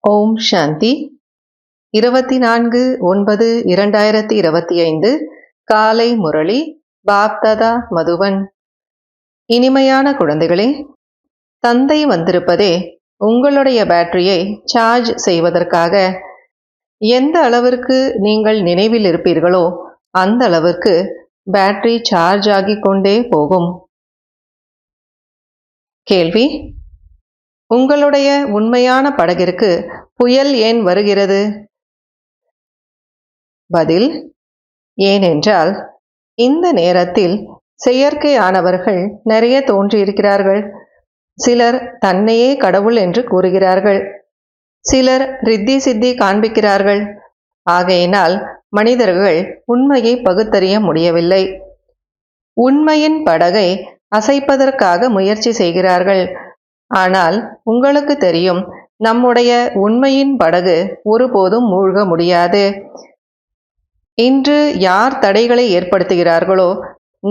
ஓம் சாந்தி 24/9/2025 காலை முரளி பாப்தாதா மதுவன். இனிமையான குழந்தைகளே, தந்தை வந்திருப்பதே உங்களுடைய பேட்டரியை சார்ஜ் செய்வதற்காக. எந்த அளவிற்கு நீங்கள் நினைவில் இருப்பீர்களோ அந்த அளவிற்கு பேட்டரி சார்ஜ் ஆகிக் கொண்டே போகும். கேள்வி: உங்களுடைய உண்மையான படகிற்கு புயல் ஏன் வருகிறது? பதில்: ஏனென்றால் இந்த நேரத்தில் செயற்கையானவர்கள் நிறைய தோன்றியிருக்கிறார்கள். சிலர் தன்னையே கடவுள் என்று கூறுகிறார்கள். சிலர் ரித்தி சித்தி காண்பிக்கிறார்கள். ஆகையினால் மனிதர்கள் உண்மையை பகுத்தறிய முடியவில்லை. உண்மையின் படகை அசைப்பதற்காக முயற்சி செய்கிறார்கள். ஆனால் உங்களுக்கு தெரியும், நம்முடைய உண்மையின் படகு ஒருபோதும் மூழ்க முடியாது. இன்று யார் தடைகளை ஏற்படுத்துகிறார்களோ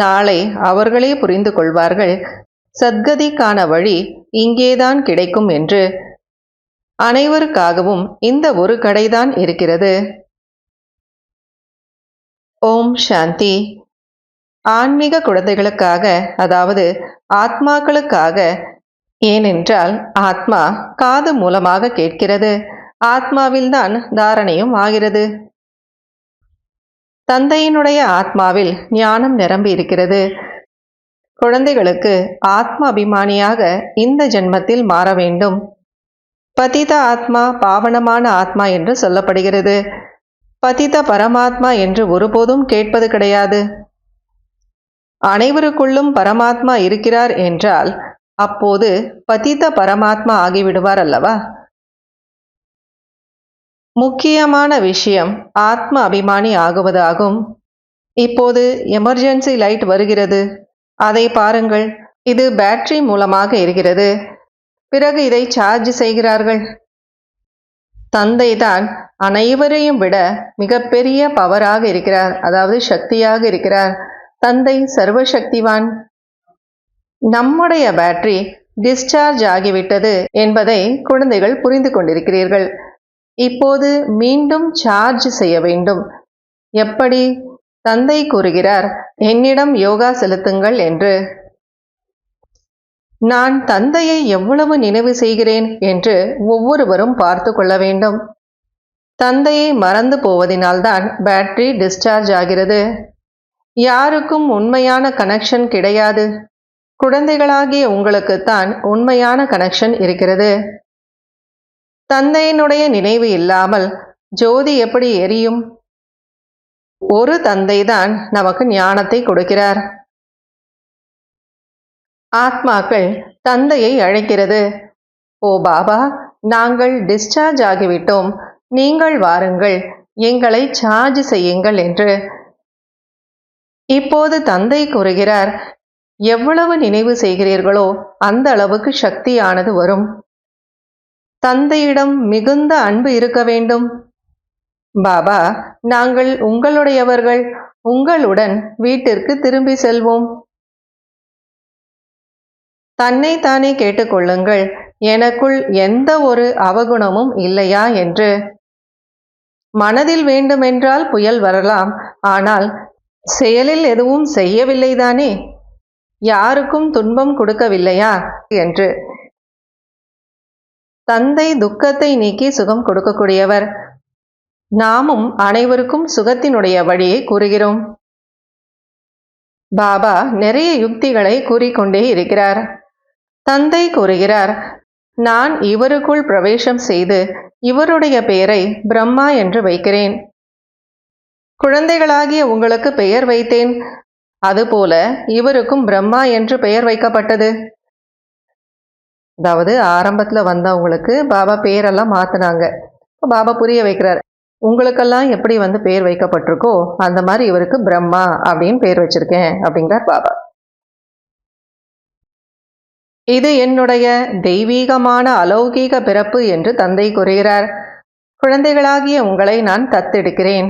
நாளை அவர்களே புரிந்து கொள்வார்கள், சத்கதிக்கான வழி இங்கேதான் கிடைக்கும் என்று. அனைவருக்காகவும் இந்த ஒரு கடைதான் இருக்கிறது. ஓம் சாந்தி. ஆன்மீக குழந்தைகளுக்காக, அதாவது ஆத்மாக்களுக்காக. ஏனென்றால் ஆத்மா காது மூலமாக கேட்கிறது. ஆத்மாவில்தான் தாரணையும் ஆகிறது. தந்தையினுடைய ஆத்மாவில் ஞானம் நிரம்பி இருக்கிறது. குழந்தைகளுக்கு ஆத்ம அபிமானியாக இந்த ஜென்மத்தில் மாற வேண்டும். பதித ஆத்மா பாவனமான ஆத்மா என்று சொல்லப்படுகிறது. பதித பரமாத்மா என்று ஒருபோதும் கேட்பது கிடையாது. அனைவருக்குள்ளும் பரமாத்மா இருக்கிறார் என்றால் அப்போது பதித பரமாத்மா ஆகிவிடுவார் அல்லவா? முக்கியமான விஷயம் ஆத்ம அபிமானி ஆகுவது ஆகும். இப்போது எமர்ஜென்சி லைட் வருகிறது, அதை பாருங்கள். இது பேட்டரி மூலமாக இருக்கிறது. பிறகு இதை சார்ஜ் செய்கிறார்கள். தந்தை தான் அனைவரையும் விட மிகப்பெரிய பவராக இருக்கிறார், அதாவது சக்தியாக இருக்கிறார். தந்தை சர்வசக்திவான். நம்முடைய பேட்டரி டிஸ்சார்ஜ் ஆகிவிட்டது என்பதை குழந்தைகள் புரிந்து கொண்டிருக்கிறீர்கள். இப்போது மீண்டும் சார்ஜ் செய்ய வேண்டும். எப்படி? தந்தை கூறுகிறார், என்னிடம் யோகா செலுத்துங்கள் என்று. நான் தந்தையை எவ்வளவு நினைவு செய்கிறேன் என்று ஒவ்வொருவரும் பார்த்து கொள்ள வேண்டும். தந்தையை மறந்து போவதினால்தான் பேட்டரி டிஸ்சார்ஜ் ஆகிறது. யாருக்கும் உண்மையான கனெக்ஷன் கிடையாது. குழந்தைகளாகிய உங்களுக்குத்தான் உண்மையான கனெக்ஷன் இருக்கிறது. தந்தையினுடைய நினைவு இல்லாமல் ஜோதி எப்படி எரியும்? ஒரு தந்தைதான் நமக்கு ஞானத்தை கொடுக்கிறார். ஆத்மாக்கள் தந்தையை அழைக்கிறது, ஓ பாபா, நாங்கள் டிஸ்சார்ஜ் ஆகிவிட்டோம், நீங்கள் வாருங்கள், எங்களை சார்ஜ் செய்யுங்கள் என்று. இப்போது தந்தை கூறுகிறார், எவ்வளவு நினைவு செய்கிறீர்களோ அந்த அளவுக்கு சக்தியானது வரும். தந்தையிடம் மிகுந்த அன்பு இருக்க வேண்டும். பாபா, நாங்கள் உங்களுடையவர்கள், உங்களுடன் வீட்டிற்கு திரும்பி செல்வோம். தன்னை தானே கேட்டுக்கொள்ளுங்கள், எனக்குள் எந்த ஒரு அவகுணமும் இல்லையா என்று. மனதில் வேண்டுமென்றால் புயல் வரலாம், ஆனால் செயலில் எதுவும் செய்யவில்லைதானே, யாருக்கும் துன்பம் கொடுக்கவில்லையா என்று. தந்தை துக்கத்தை நீக்கி சுகம் கொடுக்கக்கூடியவர். நாமும் அனைவருக்கும் சுகத்தினுடைய வழியை கூறுகிறோம். பாபா நிறைய யுக்திகளை கூறிக்கொண்டே இருக்கிறார். தந்தை கூறுகிறார், நான் இவருக்குள் பிரவேசம் செய்து இவருடைய பெயரை பிரம்மா என்று வைக்கிறேன். குழந்தைகளாகிய உங்களுக்கு பெயர் வைத்தேன், அதுபோல இவருக்கும் பிரம்மா என்று பெயர் வைக்கப்பட்டது. அதாவது ஆரம்பத்தில் வந்தவங்களுக்கு பாபா பேரெல்லாம் மாற்றினாங்க. பாபா புரிய வைக்கிறார், உங்களுக்கெல்லாம் எப்படி பேர் வைக்கப்பட்டிருக்கோ அந்த மாதிரி இவருக்கு பிரம்மா அப்படின்னு பேர் வச்சிருக்கேன் அப்படிங்கிறார் பாபா. இது என்னுடைய தெய்வீகமான அலௌகீக பிறப்பு என்று தந்தை கூறுகிறார். குழந்தைகளாகிய உங்களை நான் தத்தெடுக்கிறேன்.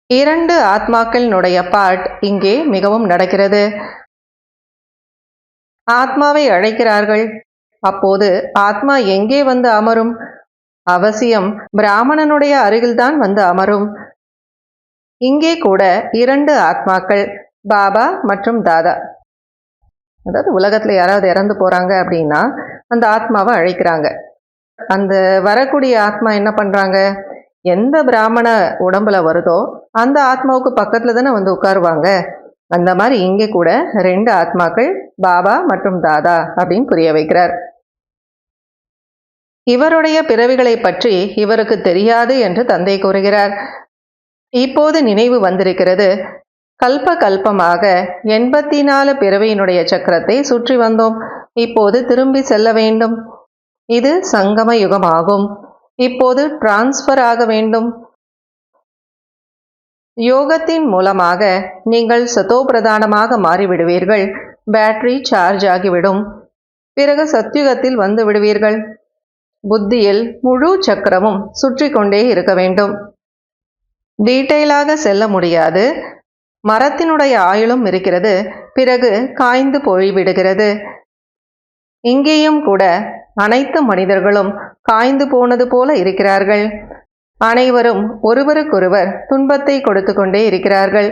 2 ஆத்மாக்களினுடைய பார்ட் இங்கே மிகவும் நடக்கிறது. ஆத்மாவை அழைக்கிறார்கள். அப்போது ஆத்மா எங்கே வந்து அமரும்? அவசியம் பிராமணனுடைய அருகில்தான் வந்து அமரும். இங்கே கூட 2 ஆத்மாக்கள், பாபா மற்றும் தாதா. அதாவது உலகத்துல யாராவது இறந்து போறாங்க அப்படின்னா அந்த ஆத்மாவை அழைக்கிறாங்க. அந்த வரக்கூடிய ஆத்மா என்ன பண்றாங்க, எந்த பிராமண உடம்புல வருதோ அந்த ஆத்மாவுக்கு பக்கத்துல தானே வந்து உட்காருவாங்க. அந்த மாதிரி இங்கே கூட 2 ஆத்மாக்கள், பாபா மற்றும் தாதா அப்படின்னு புரிய வைக்கிறார். இவருடைய பிறவிகளை பற்றி இவருக்கு தெரியாது என்று தந்தை கூறுகிறார். இப்போது நினைவு வந்திருக்கிறது. கல்ப கல்பமாக 84 பிறவியினுடைய சக்கரத்தை சுற்றி வந்தோம். இப்போது திரும்பி செல்ல வேண்டும். இது சங்கம யுகமாகும். இப்போது டிரான்ஸ்ஃபர் ஆக வேண்டும். யோகத்தின் மூலமாக நீங்கள் சதோபிரதானமாக மாறிவிடுவீர்கள். பேட்டரி சார்ஜ் ஆகிவிடும். பிறகு சத்யுகத்தில் வந்து விடுவீர்கள். புத்தியில் முழு சக்கரமும் சுற்றி கொண்டே இருக்க வேண்டும். டீட்டெயிலாக செல்ல முடியாது. மரத்தினுடைய ஆயுளும் இருக்கிறது, பிறகு காய்ந்து போய்விடுகிறது. இங்கேயும் கூட அனைத்து மனிதர்களும் காய்ந்து போனது போல இருக்கிறார்கள். அனைவரும் ஒருவருக்கொருவர் துன்பத்தை கொடுத்து கொண்டே இருக்கிறார்கள்.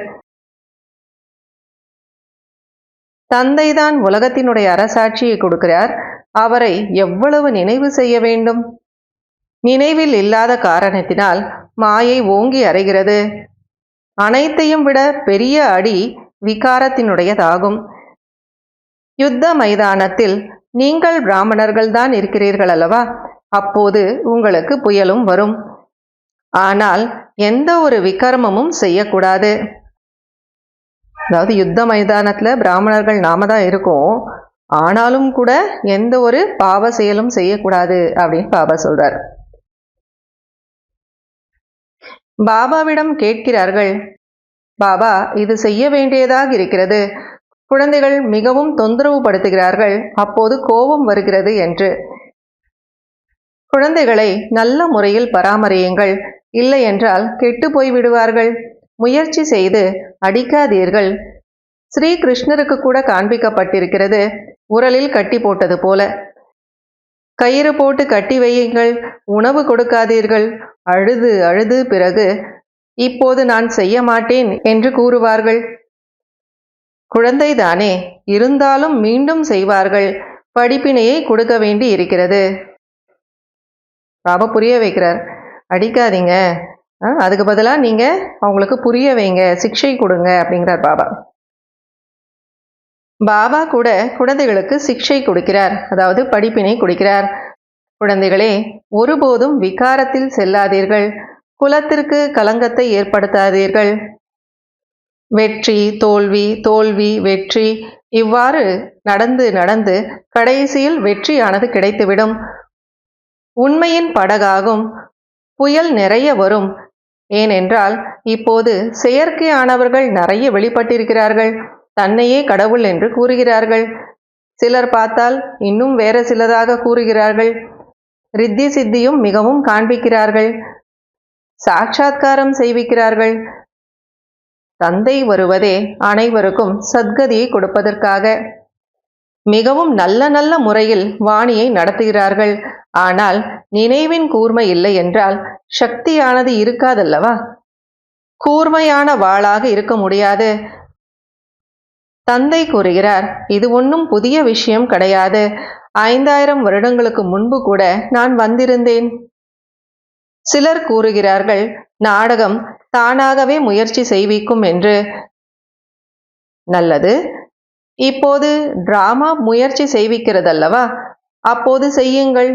தந்தைதான் உலகத்தினுடைய அரசாட்சியை கொடுக்கிறார். அவரை எவ்வளவு நினைவு செய்ய வேண்டும்? நினைவில் இல்லாத காரணத்தினால் மாயை ஓங்கி அறைகிறது. அனைத்தையும் விட பெரிய அடி விகாரத்தினுடையதாகும். யுத்த மைதானத்தில் நீங்கள் பிராமணர்கள் தான் இருக்கிறீர்கள் அல்லவா? அப்போது உங்களுக்கு புயலும் வரும். ஆனால் எந்த ஒரு விகர்மமும் செய்யக்கூடாது. அதாவது யுத்த மைதானத்தில் பிராமணர்கள் நாம தான் இருக்கோம், ஆனாலும் கூட எந்த ஒரு பாவ செயலும் செய்யக்கூடாது அப்படின்னு பாபா சொல்றார். பாபாவிடம் கேட்கிறார்கள், பாபா இது செய்ய வேண்டியதாக இருக்கிறது, குழந்தைகள் மிகவும் தொந்தரவு படுத்துகிறார்கள், அப்போது கோபம் வருகிறது என்று. குழந்தைகளை நல்ல முறையில் பராமரியுங்கள், இல்லை என்றால் கெட்டு போய் விடுவார்கள். முயற்சி செய்து அடிக்காதீர்கள். ஸ்ரீ கிருஷ்ணருக்கு கூட காண்பிக்கப்பட்டிருக்கிறது, உரலில் கட்டி போட்டது போல. கயிறு போட்டு கட்டி வையுங்கள், உணவு கொடுக்காதீர்கள். அழுது அழுது பிறகு இப்போது நான் செய்ய மாட்டேன் என்று கூறுவார்கள். குழந்தைதானே, இருந்தாலும் மீண்டும் செய்வார்கள். படிப்பினையை கொடுக்க வேண்டி இருக்கிறது. பாபா புரிய வைக்கிறார், அடிக்காதீங்க, அதுக்கு பதிலாக நீங்க அவங்களுக்கு புரிய வைங்க, சிக்ஷை கொடுங்க அப்படிங்கிறார் பாபா. பாபா கூட குழந்தைகளுக்கு சிக்ஷை கொடுக்கிறார், அதாவது படிப்பினை கொடுக்கிறார். குழந்தைகளே, ஒருபோதும் விகாரத்தில் செல்லாதீர்கள், குலத்திற்கு கலங்கத்தை ஏற்படுத்தாதீர்கள். வெற்றி தோல்வி, தோல்வி வெற்றி, இவ்வாறு நடந்து நடந்து கடைசியில் வெற்றியானது கிடைத்துவிடும். உண்மையின் படகாகும். புயல் நிறைய வரும். ஏனென்றால் இப்போது செயற்கையானவர்கள் நிறைய வெளிப்பட்டிருக்கிறார்கள். தன்னையே கடவுள் என்று கூறுகிறார்கள். சிலர் பார்த்தால் இன்னும் வேற சிலதாக கூறுகிறார்கள். ரித்தி சித்தியும் மிகவும் காண்பிக்கிறார்கள். சாட்சாத்காரம் செய்விக்கிறார்கள். தந்தை வருவதே அனைவருக்கும் சத்கதியை கொடுப்பதற்காக. மிகவும் நல்ல நல்ல முறையில் வாணியை நடத்துகிறார்கள். ஆனால் நினைவின் கூர்மை இல்லை என்றால் சக்தியானது இருக்காதல்லவா? கூர்மையான வாளாக இருக்க முடியாது. தந்தை கூறுகிறார், இது ஒன்றும் புதிய விஷயம் கிடையாது. 5000 வருடங்களுக்கு முன்பு கூட நான் வந்திருந்தேன். சிலர் கூறுகிறார்கள், நாடகம் தானாகவே முயற்சி செய்விக்கும் என்று. நல்லது, இப்போது டிராமா முயற்சி செய்விக்கிறதல்லவா? அப்போது செய்யுங்கள்.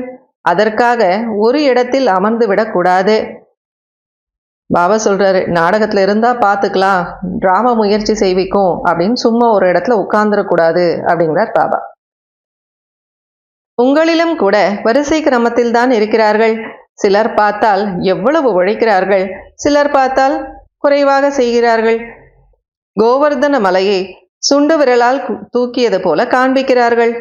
அதற்காக ஒரு இடத்தில் அமர்ந்து விடக்கூடாது. பாபா சொல்றாரு, நாடகத்துல இருந்தா பார்த்துக்கலாம், டிராமா முயற்சி செய்விக்கும் அப்படின்னு சும்மா ஒரு இடத்துல உட்கார்ந்துடக்கூடாது அப்படிங்கிறார் பாபா. உங்களிலும் கூட வரிசை கிரமத்தில் தான் இருக்கிறார்கள். சிலர் பார்த்தால் எவ்வளவு உழைக்கிறார்கள், சிலர் பார்த்தால் குறைவாக செய்கிறார்கள். கோவர்தன மலையை சுண்டு விரலால் தூக்கியது போல காண்பிக்கிறார்கள்.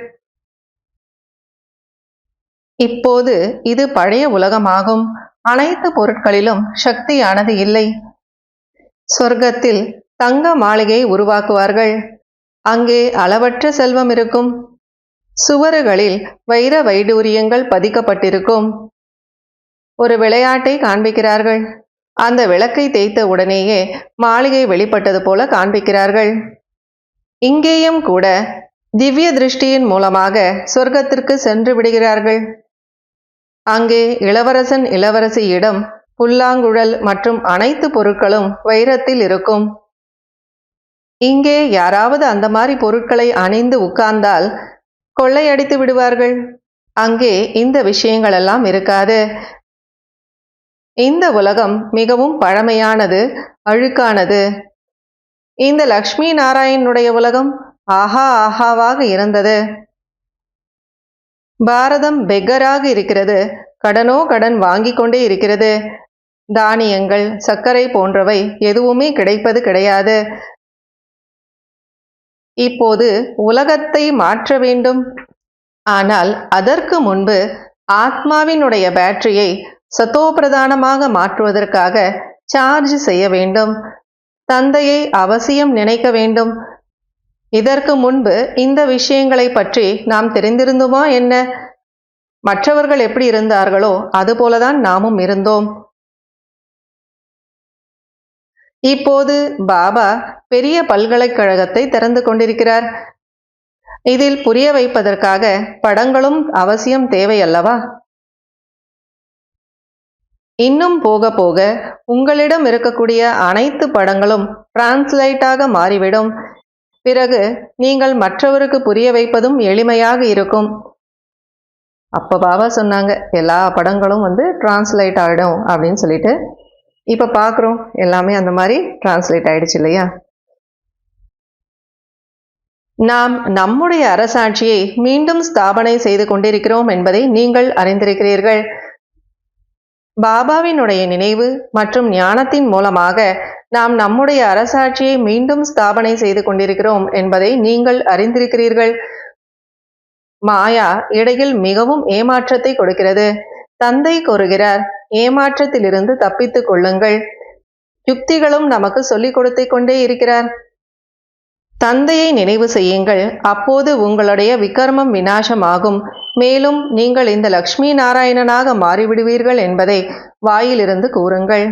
இப்போது இது பழைய உலகமாகும். அனைத்து பொருட்களிலும் சக்தியானது இல்லை. சொர்க்கத்தில் தங்க மாளிகை உருவாக்குவார்கள். அங்கே அளவற்ற செல்வம் இருக்கும். சுவறுகளில் வைர வைடூரியங்கள் பதிக்கப்பட்டிருக்கும். ஒரு விளையாட்டை காண்பிக்கிறார்கள். அந்த விளக்கை தேய்த்த உடனேயே மாளிகை வெளிப்பட்டது போல காண்பிக்கிறார்கள். இங்கேயும் கூட திவ்ய திருஷ்டியின் மூலமாக சொர்க்கத்திற்கு சென்று விடுகிறார்கள். அங்கே இளவரசன் இளவரசியிடம் புல்லாங்குழல் மற்றும் அனைத்து பொருட்களும் வைரத்தில் இருக்கும். இங்கே யாராவது அந்த மாதிரி பொருட்களை அணிந்து உட்கார்ந்தால் கொள்ளையடித்து விடுவார்கள். அங்கே இந்த விஷயங்கள் எல்லாம் இருக்காது. இந்த உலகம் மிகவும் பழமையானது, அழுக்கானது. இந்த லக்ஷ்மி நாராயணனுடைய உலகம் ஆஹா ஆஹாவாக இருந்தது. பாரதம் பெக்கராக இருக்கிறது. கடனோ கடன் வாங்கி கொண்டே இருக்கிறது. தானியங்கள், சர்க்கரை போன்றவை எதுவுமே கிடைப்பது கிடையாது. இப்போது உலகத்தை மாற்ற வேண்டும். ஆனால் அதற்கு முன்பு ஆத்மாவினுடைய பேட்டரியை சத்தோபிரதானமாக மாற்றுவதற்காக சார்ஜ் செய்ய வேண்டும். தந்தையை அவசியம் நினைக்க வேண்டும். இதற்கு முன்பு இந்த விஷயங்களை பற்றி நாம் தெரிந்திருந்தோமா என்ன? மற்றவர்கள் எப்படி இருந்தார்களோ அதுபோலதான் நாமும் இருந்தோம். இப்போது பாபா பெரிய பல்கலைக்கழகத்தை திறந்து கொண்டிருக்கிறார். இதில் புரிய வைப்பதற்காக படங்களும் அவசியம் தேவை அல்லவா? இன்னும் போக போக உங்களிடம் இருக்கக்கூடிய அனைத்து படங்களும் டிரான்ஸ்லேட்டாக மாறிவிடும். பிறகு நீங்கள் மற்றவருக்கு புரிய வைப்பதும் எளிமையாக இருக்கும். அப்போ பாபா சொன்னாங்க எல்லா படங்களும் டிரான்ஸ்லேட் ஆகிடும் அப்படின்னு சொல்லிட்டு. இப்போ பார்க்குறோம் எல்லாமே அந்த மாதிரி டிரான்ஸ்லேட் ஆயிடுச்சு இல்லையா? நாம் நம்முடைய அரசாட்சியை மீண்டும் ஸ்தாபனை செய்து கொண்டிருக்கிறோம் என்பதை நீங்கள் அறிந்திருக்கிறீர்கள். பாபாவினுடைய நினைவு மற்றும் ஞானத்தின் மூலமாக நாம் நம்முடைய அரசாட்சியை மீண்டும் ஸ்தாபனை செய்து கொண்டிருக்கிறோம் என்பதை நீங்கள் அறிந்திருக்கிறீர்கள். மாயா இடையில் மிகவும் ஏமாற்றத்தை கொடுக்கிறது. தந்தை கூறுகிறார், ஏமாற்றத்திலிருந்து தப்பித்துக் கொள்ளுங்கள். யுக்திகளும் நமக்கு சொல்லிக் கொடுத்து கொண்டே இருக்கிறார். தந்தையை நினைவு செய்யுங்கள், அப்போது உங்களுடைய விகர்மம் விநாசமாகும். மேலும் நீங்கள் இந்த லக்ஷ்மி நாராயணனாக மாறிவிடுவீர்கள் என்பதை வாயிலிருந்து கூறுங்கள்.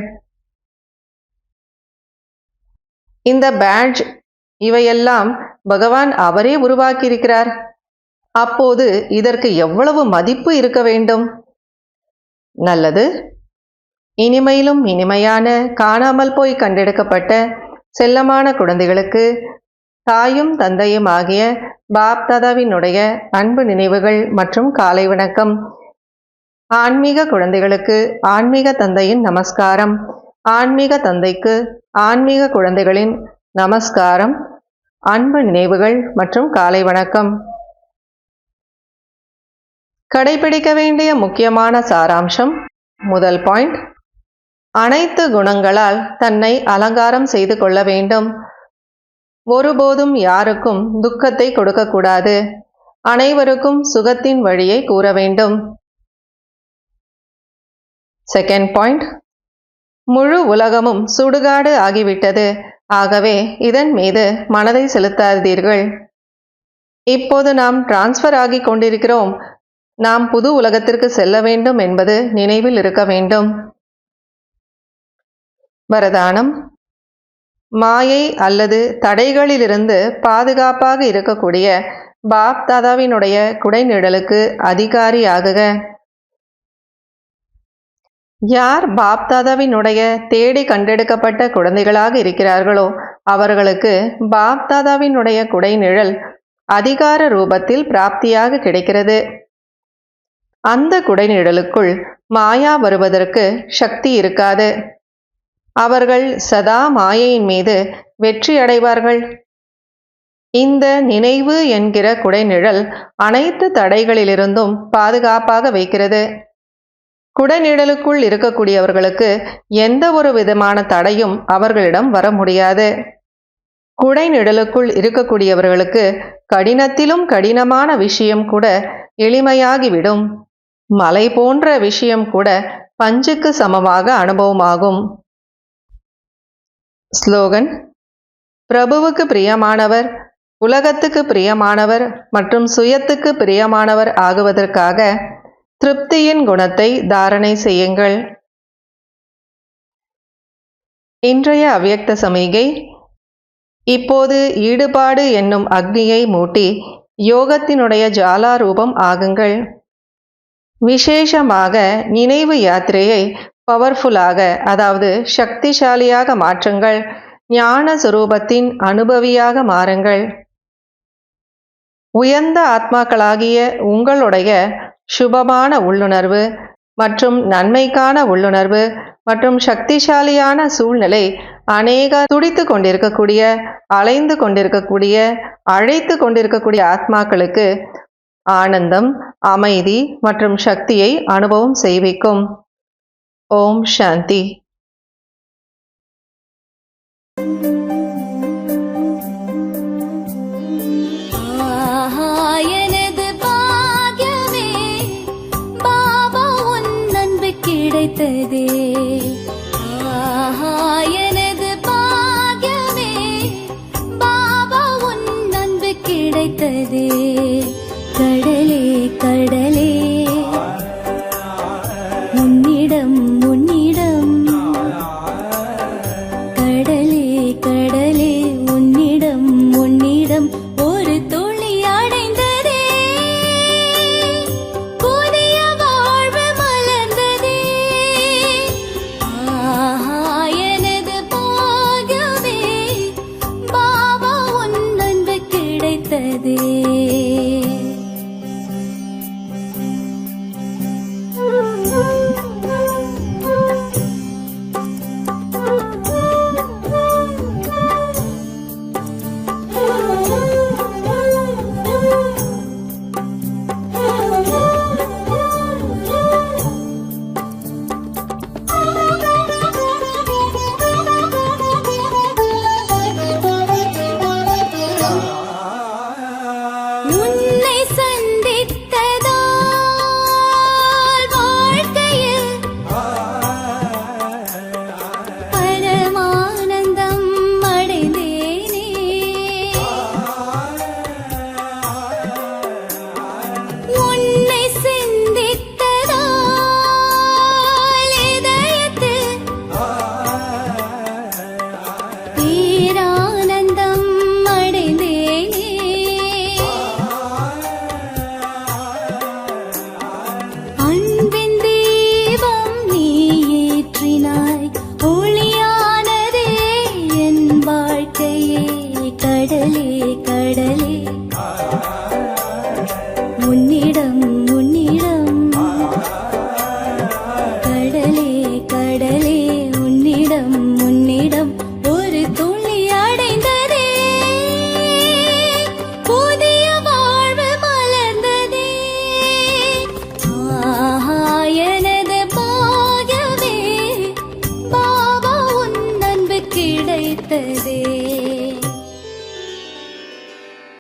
இந்த பேட்ஜ் இவையெல்லாம் பகவான் அவரே உருவாக்கியிருக்கிறார். அப்போது இதற்கு எவ்வளவு மதிப்பு இருக்க வேண்டும்? நல்லது. இனிமையிலும் இனிமையான காணாமல் போய் கண்டெடுக்கப்பட்ட செல்லமான குழந்தைகளுக்கு தாயும் தந்தையும் ஆகிய பாப் தாதாவினுடைய அன்பு நினைவுகள் மற்றும் காலை வணக்கம். ஆன்மீக குழந்தைகளுக்கு ஆன்மீக தந்தையின் நமஸ்காரம். ஆன்மீக தந்தைக்கு ஆன்மீக குழந்தைகளின் நமஸ்காரம், அன்பு நினைவுகள் மற்றும் காலை வணக்கம். கடைபிடிக்க வேண்டிய முக்கியமான சாராம்சம். முதல் பாயிண்ட், அனைத்து குணங்களால் தன்னை அலங்காரம் செய்து கொள்ள வேண்டும். ஒருபோதும் யாருக்கும் துக்கத்தை கொடுக்கக்கூடாது. அனைவருக்கும் சுகத்தின் வழியை கூற வேண்டும். செகண்ட் பாயிண்ட், முழு உலகமும் சுடுகாடு ஆகிவிட்டது. ஆகவே இதன் மீது மனதை செலுத்தாதீர்கள். இப்போது நாம் டிரான்ஸ்ஃபர் ஆகி கொண்டிருக்கிறோம். நாம் புது உலகத்திற்கு செல்ல வேண்டும் என்பது நினைவில் இருக்க வேண்டும். வரதானம். மாயை அல்லது தடைகளிலிருந்து பாதுகாப்பாக இருக்கக்கூடிய பாப் தாதாவினுடைய குடைநிழலுக்கு அதிகாரியாகுக. யார் பாப் தாதாவினுடைய தேடி கண்டெடுக்கப்பட்ட குழந்தைகளாக இருக்கிறார்களோ அவர்களுக்கு பாப் தாதாவினுடைய குடைநிழல் அதிகார ரூபத்தில் பிராப்தியாக கிடைக்கிறது. அந்த குடைநிழலுக்குள் மாயா வருவதற்கு சக்தி இருக்காது. அவர்கள் சதா மாயையின் மீது வெற்றி அடைவார்கள். இந்த நினைவு என்கிற குடைநிழல் அனைத்து தடைகளிலிருந்தும் பாதுகாப்பாக வைக்கிறது. குடைநிழலுக்குள் இருக்கக்கூடியவர்களுக்கு எந்த ஒரு விதமான தடையும் அவர்களிடம் வர முடியாது. குடைநிழலுக்குள் இருக்கக்கூடியவர்களுக்கு கடினத்திலும் கடினமான விஷயம் கூட எளிமையாகிவிடும். மலை போன்ற விஷயம் கூட பஞ்சுக்கு சமமாக அனுபவமாகும். ஸ்லோகன். பிரபுவுக்கு பிரியமானவர், உலகத்துக்கு பிரியமானவர் மற்றும் சுயத்துக்கு பிரியமானவர் ஆகுவதற்காக திருப்தியின் குணத்தை தாரணை செய்யுங்கள். இன்றைய அவ்யக்த சமிகை: இப்போது ஈடுபாடு என்னும் அக்னியை மூட்டி யோகத்தினுடைய ஜாலாரூபம் ஆகுங்கள். விசேஷமாக நினைவு யாத்திரையை பவர்ஃபுல்லாக, அதாவது சக்திசாலியாக மாற்றுங்கள். ஞான சுரூபத்தின் அனுபவியாக மாறுங்கள். உயர்ந்த ஆத்மாக்களாகிய உங்களுடைய சுபமான உள்ளுணர்வு மற்றும் நன்மைக்கான உள்ளுணர்வு மற்றும் சக்திசாலியான சூழ்நிலை அநேக துடித்து கொண்டிருக்கக்கூடிய, அலைந்து கொண்டிருக்கக்கூடிய, அழைத்து கொண்டிருக்கக்கூடிய ஆத்மாக்களுக்கு ஆனந்தம், அமைதி மற்றும் சக்தியை அனுபவம் செய்விக்கும். ஓம் சாந்தி. எனது பாக்யமே பாபா உன் அன்பு கிடைத்ததே. எனது பாக்யமே பாபா உன் அன்பு கிடைத்ததே. கடலே கடலே உன்னிடம் உன்னிடம், கடலே கடலே உன்னிடம் உன்னிடம் ஒரு துளி அடைந்ததே. புதிய வாழ்வு மலர்ந்ததே. எனது பாக்யமே பாபா உன் அன்பு கிடைத்ததே. உன்னை சந்தித்ததால் வாழ்க்கையில் பரமானந்தம் அடைந்தேனே. உன்னை சிந்தித்ததால் இதயத்தில் பேரானந்தம் அடைந்தேனே. அன்பின் தீபம் நீ ஏற்றினாய், ஒளியானதே என் வாழ்க்கையே. கடலே கடலே உன்னிடம்